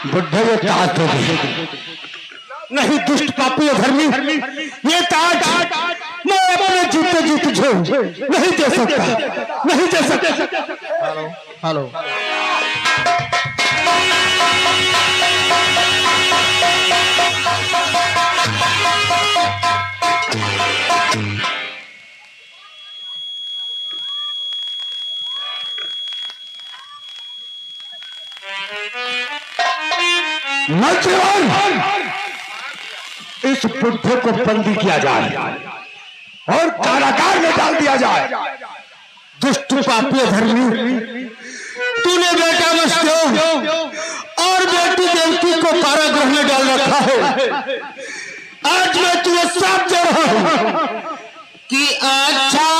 बुढ़े ये ताज तो नहीं, दुष्ट पापी धर्मी, ये ताज मैं अपने जीते जीत जो नहीं दे सकता, नहीं दे सकता। हेलो हेलो इस बुढ़े को बंदी किया जाए और कारागार में डाल दिया जाए। दुष्ट पापी धर्मी, तूने बेटा मस्त्यो और बेटी देवती को कारागृह में डाल रखा है। आज मैं तुझे साथ दे रहा हूं कि अच्छा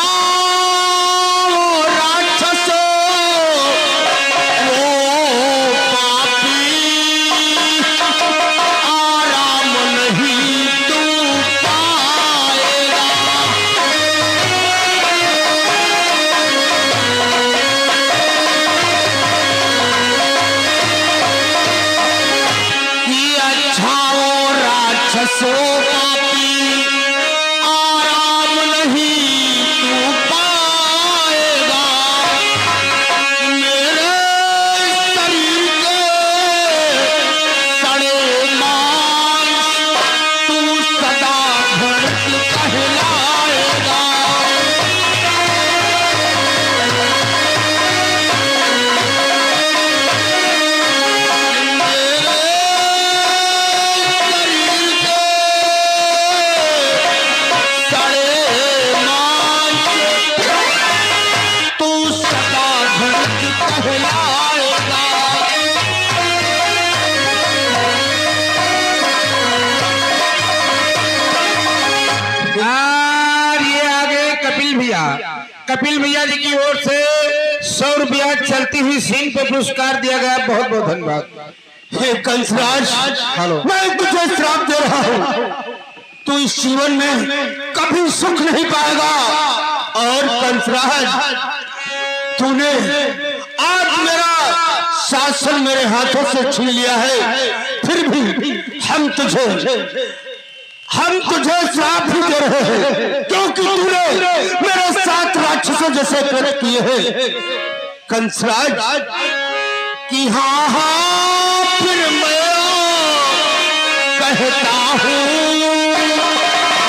कपिल भैया जी की ओर से 100 रुपया चलती हुई सीन पे पुरस्कार दिया गया। बहुत बहुत धन्यवाद। हे कंसराज, मैं तुझे श्राप दे रहा हूँ, तू इस जीवन में कभी सुख नहीं पाएगा। और कंसराज, तूने आज मेरा शासन मेरे हाथों से छीन लिया है, फिर भी हम तुझे श्राप ही दे रहे हैं, क्योंकि तूने मेरे साथ राक्षसों जैसे कर्म किए हैं। कंसराज कि हाँ हाँ फिर मैं कहता हूँ,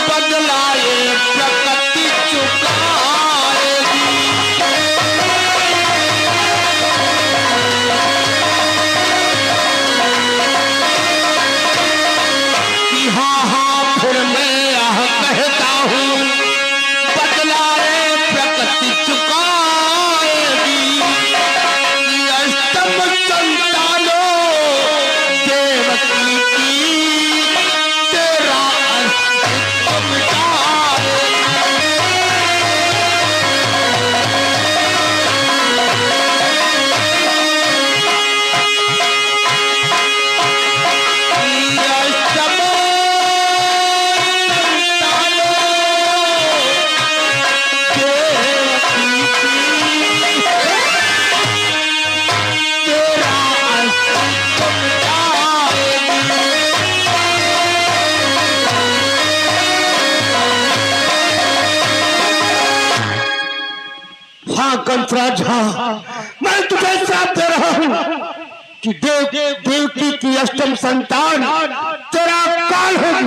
बदलाए प्रकृति चुकाएगी। कि हाँ हाँ फिर मैं कहता हूँ, बदलाए प्रकृति चुकाएगी। कि अष्टम संतानों देवकी की तेरा हाँ कंसराज हाँ, मैं तुझे श्राप दे रहा हूँ कि देवकी की अष्टम संतान तेरा काल होगी,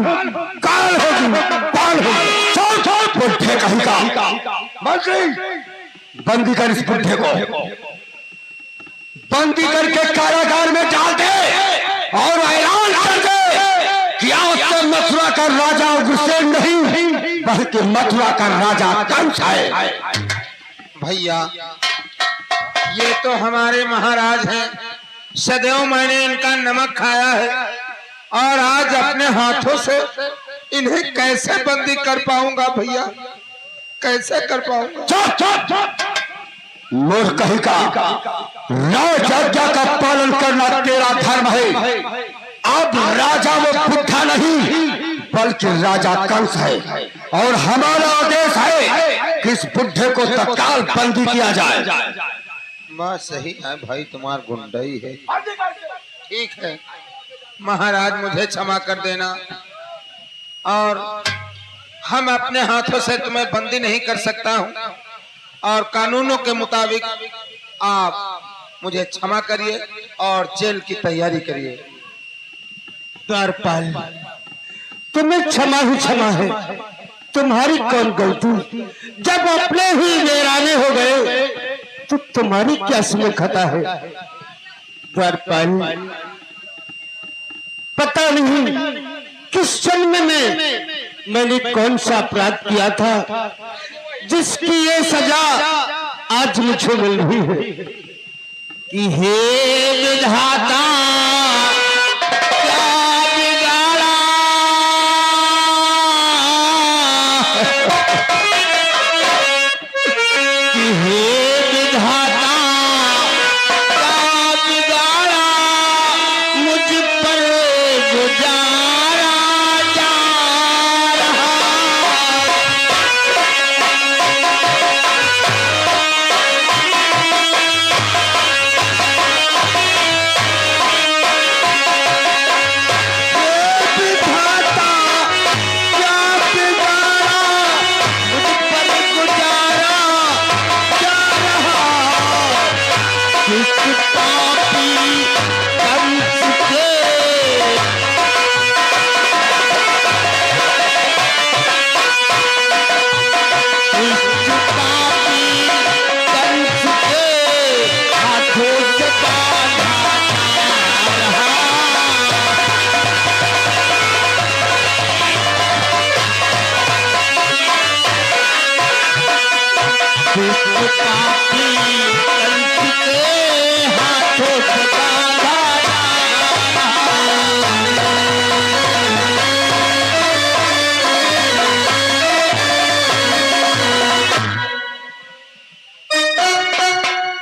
काल होगी, काल होगी। छोड़ छोड़ बुढ़े कहीं का मंत्री, बंदी कर इस बुढ़े को, बंदी करके कारागार में डाल दे और ऐलान कर दे कि आज से मथुरा का राजा उग्रसेन नहीं बल्कि मथुरा का राजा कंस है। भैया ये तो हमारे महाराज हैं, सदैव मैंने इनका नमक खाया है और आज अपने हाथों से इन्हें कैसे बंदी कर पाऊंगा भैया, कैसे कर पाऊंगा। चुप चुप चुप, मूर्ख कहीं का, राज आज्ञा का पालन करना तेरा धर्म है। अब राजा वो बुद्धा नहीं बल्कि राजा कंस है और हमारा आदेश है कि इस बुढ़े को तत्काल बंदी किया जाए। बात सही है भाई, तुम्हार गुंडई है। ठीक है महाराज, मुझे क्षमा कर देना और हम अपने हाथों से तुम्हें बंदी नहीं कर सकता हूँ और कानूनों के मुताबिक आप मुझे क्षमा करिए और जेल की तैयारी करिए। द्वारपाल, तुम्हें क्षमा ही क्षमा है, तुम्हारी कौन गलती? जब अपने ही वीराने हो गए तो तुम्हारी क्या इसमें खता है? द्वारपाल, पता नहीं किस जन्म में मैंने कौन सा अपराध किया था जिसकी ये सजा आज मुझे मिल रही है कि हे विधाता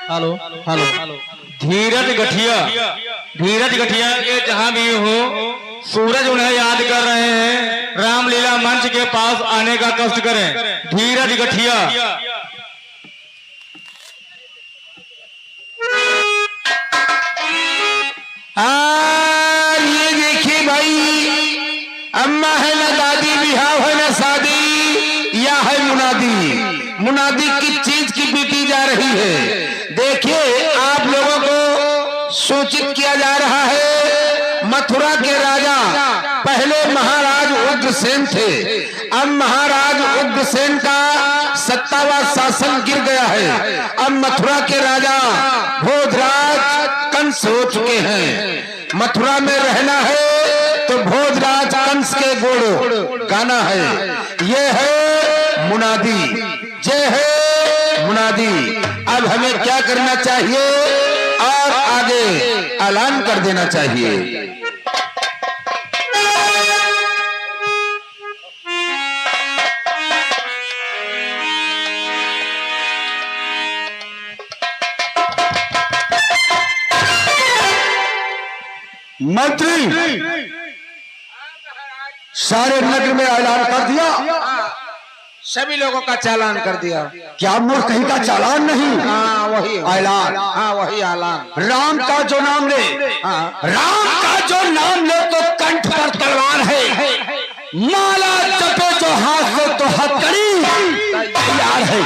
हेलो हेलो, धीरज गठिया, धीरज गठिया के जहां भी हो, सूरज उन्हें याद कर रहे हैं। रामलीला मंच के पास आने का कष्ट करें। धीरज गठिया। ये देखिए भाई, अम्मा है ना दादी, बिहाव है ना शादी, या है मुनादी। मुनादी किस चीज की बीती जा रही है? देखिए आप लोगों को सूचित किया जा रहा है, मथुरा के राजा पहले महाराज उग्रसेन थे, अब महाराज उग्रसेन का सत्ता व शासन गिर गया है। अब मथुरा के राजा भोजराज कंस हो चुके हैं। मथुरा में रहना है तो भोजराज कंस के गुण गाना है। ये है मुनादी, ये है मुनादी। अब हमें क्या करना चाहिए और आगे ऐलान कर देना चाहिए। मंत्री, सारे नगर में ऐलान कर दिया, सभी लोगों का चालान कर दिया। क्या मूर्ख कहीं का चालान नहीं? हाँ वही ऐलान, हाँ वही ऐलान। राम का जो नाम ले, राम का जो नाम ले तो कंठ पर तलवार है, माला जपे जो हाथ से तो हथकड़ी तैयार है।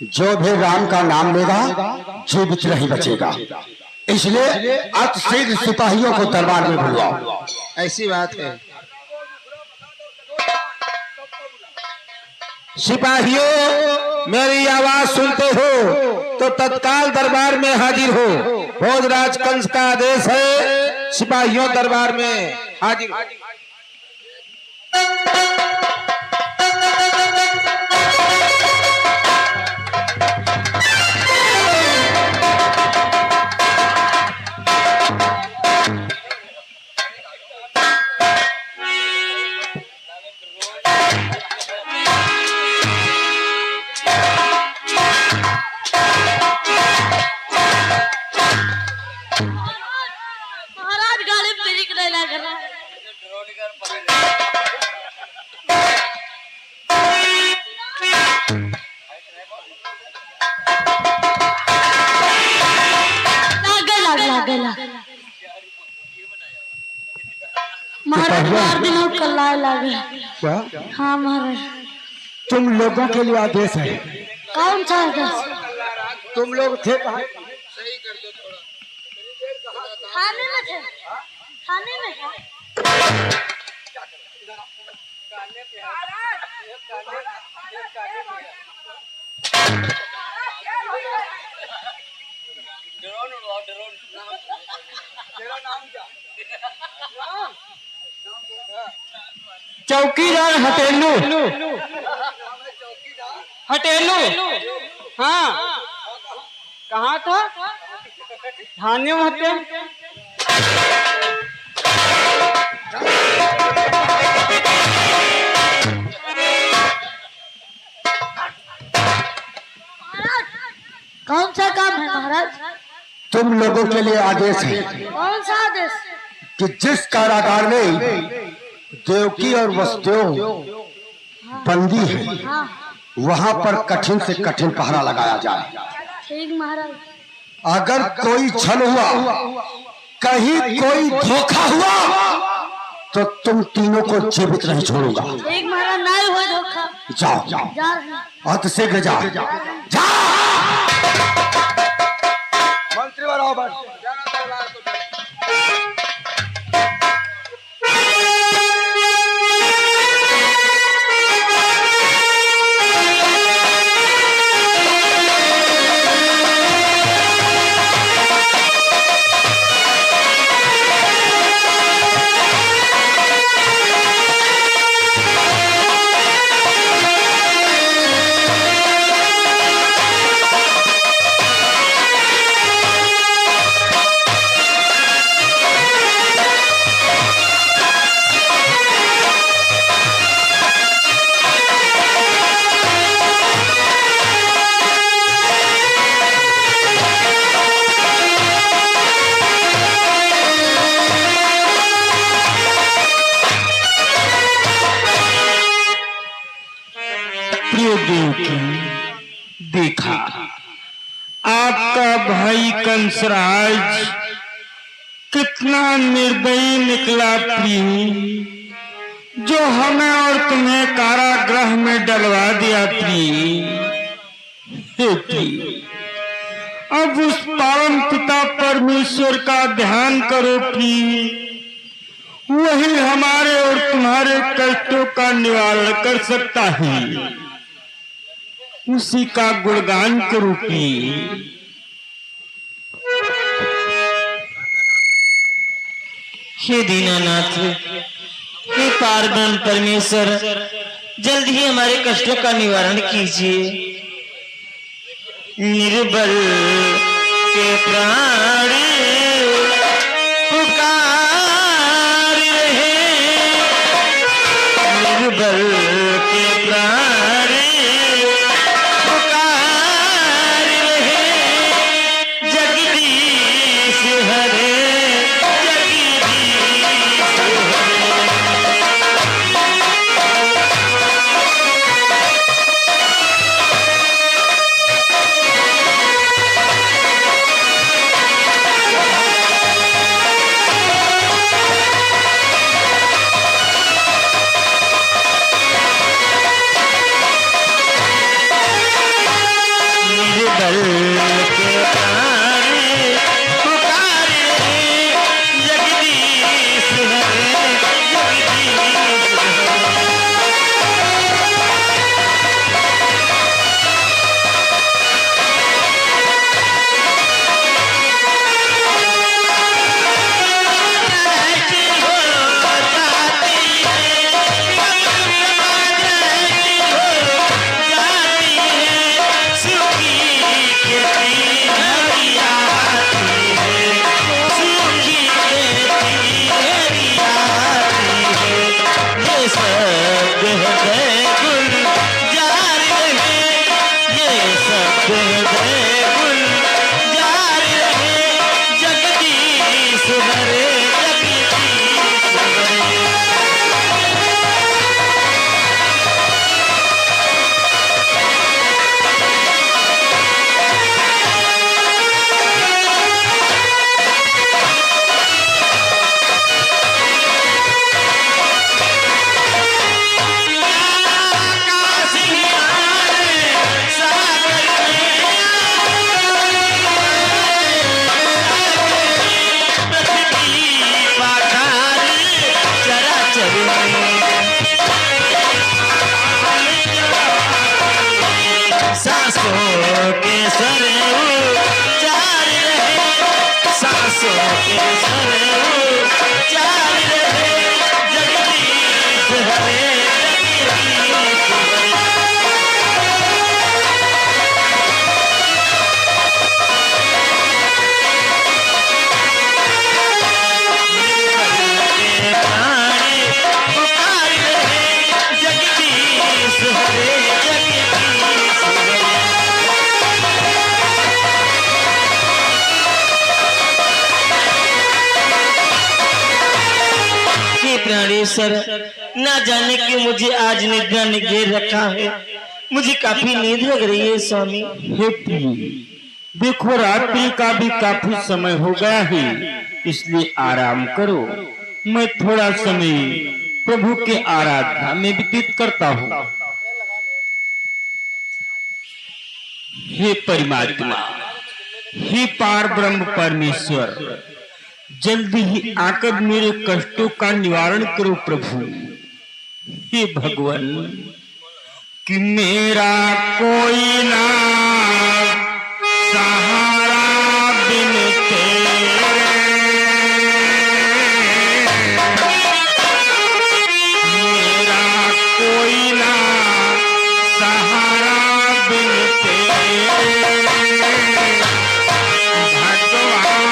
जो भी राम का नाम लेगा जीवित नहीं बचेगा, इसलिए अतिशीघ्र सिपाहियों को दरबार में बुलवाओ। ऐसी बात है। सिपाहियों, मेरी आवाज सुनते हो तो तत्काल दरबार में हाजिर हो। भोजराज कंस का आदेश है, सिपाहियों दरबार में हाजिर हो। महाराज गाड़ी ब्रेक नहीं लग रहा है। महाराज बार दिनों कल लागे। क्या हाँ महाराज। तुम लोगों के लिए आदेश है? कौन सा आदेश? तुम लोग थे कहाँ? खाने में थे। खाने में चौकीदार हटेलू। हटेलू, हाँ कहाँ था? थाने में हटेल। कौन सा काम है महाराज? तुम लोगों के लिए आदेश है कौन सा आदेश? कि जिस कारागार में देवकी और वसुदेव बंदी है, हाँ वहां पर कठिन से कठिन पहरा लगाया जाए। ठीक महाराज। अगर कोई छल हुआ, कहीं कोई धोखा हुआ, तो तुम तीनों को जीवित नहीं छोड़ूंगा। ठीक महाराज, नहीं हुआ धोखा। जाओ जाओ, जा रहे हैं। अतिशीघ्र जाओ। मंत्री बराबर देखा आपका भाई कंसराज कितना निर्दयी निकला प्रिय, जो हमें और तुम्हें कारागृह में डलवा दिया प्रिय। हे प्रिय, अब उस परम पिता परमेश्वर का ध्यान करो प्रिय, वही हमारे और तुम्हारे कष्टों का निवारण कर सकता है। उसी का गुणगान करो प्रिय। हे दीनानाथ, हे पार्वण परमेश्वर, जल्द ही हमारे कष्टों का निवारण कीजिए। निर्बल के प्राण पुकार रहे, निर्बल के प्राण पुकार रहे, जगदीश हरे शब्द हृदय गुलजार रहे, ये शब्द हृदय गुलजार रहे, जगदीश हरे जगदीश हरे। सांसों के सर उचार रहे, सांसों के सर उचार रहे, जगदीश हरे जगदीश हरे। के प्राणी पुकार रहे, जगदीश हरे जगदीश हरे। हे प्राणेश्वर, ना जाने क्यों मुझे आज निद्रा ने घेर रखा है। मुझे काफी नींद लग रही है स्वामी। हे प्रिय, देखो रात्रि का भी काफी समय हो गया है, इसलिए आराम करो। मैं थोड़ा समय प्रभु के आराधना में व्यतीत करता हूँ। हे परमात्मा, हे पार ब्रह्म परमेश्वर, जल्दी ही आकर मेरे कष्टों का निवारण करो प्रभु। हे भगवान, कि मेरा कोई ना सहारा बिन तेरे, मेरा कोई ना सहारा बिन तेरे, भगवान सवरिया।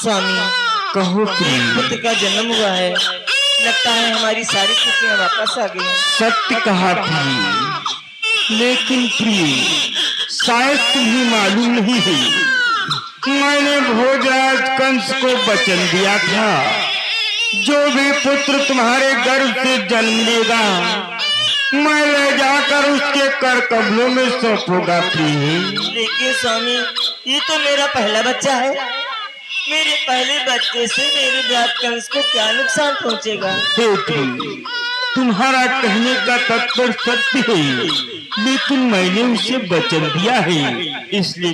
स्वामी, कहो प्रिय। पुत्र का जन्म हुआ है, लगता है हमारी सारी खुशियाँ वापस आ गई हैं। सत्य कहा प्रिय, लेकिन प्रिय शायद तुम्हें मालूम नहीं है, मैंने भोजराज कंस को वचन दिया था, जो भी पुत्र तुम्हारे गर्भ से जन्म लेगा मैं ले जाकर उसके कर कबलों में सौंपूंगा प्रिय। लेकिन स्वामी, ये तो मेरा पहला बच्चा है, मेरे पहले बच्चे से मेरे भ्रात कंस को क्या नुकसान पहुंचेगा? हे प्रिय, तुम्हारा कहने का तात्पर्य सत्य है, लेकिन मैंने उसे वचन दिया है, इसलिए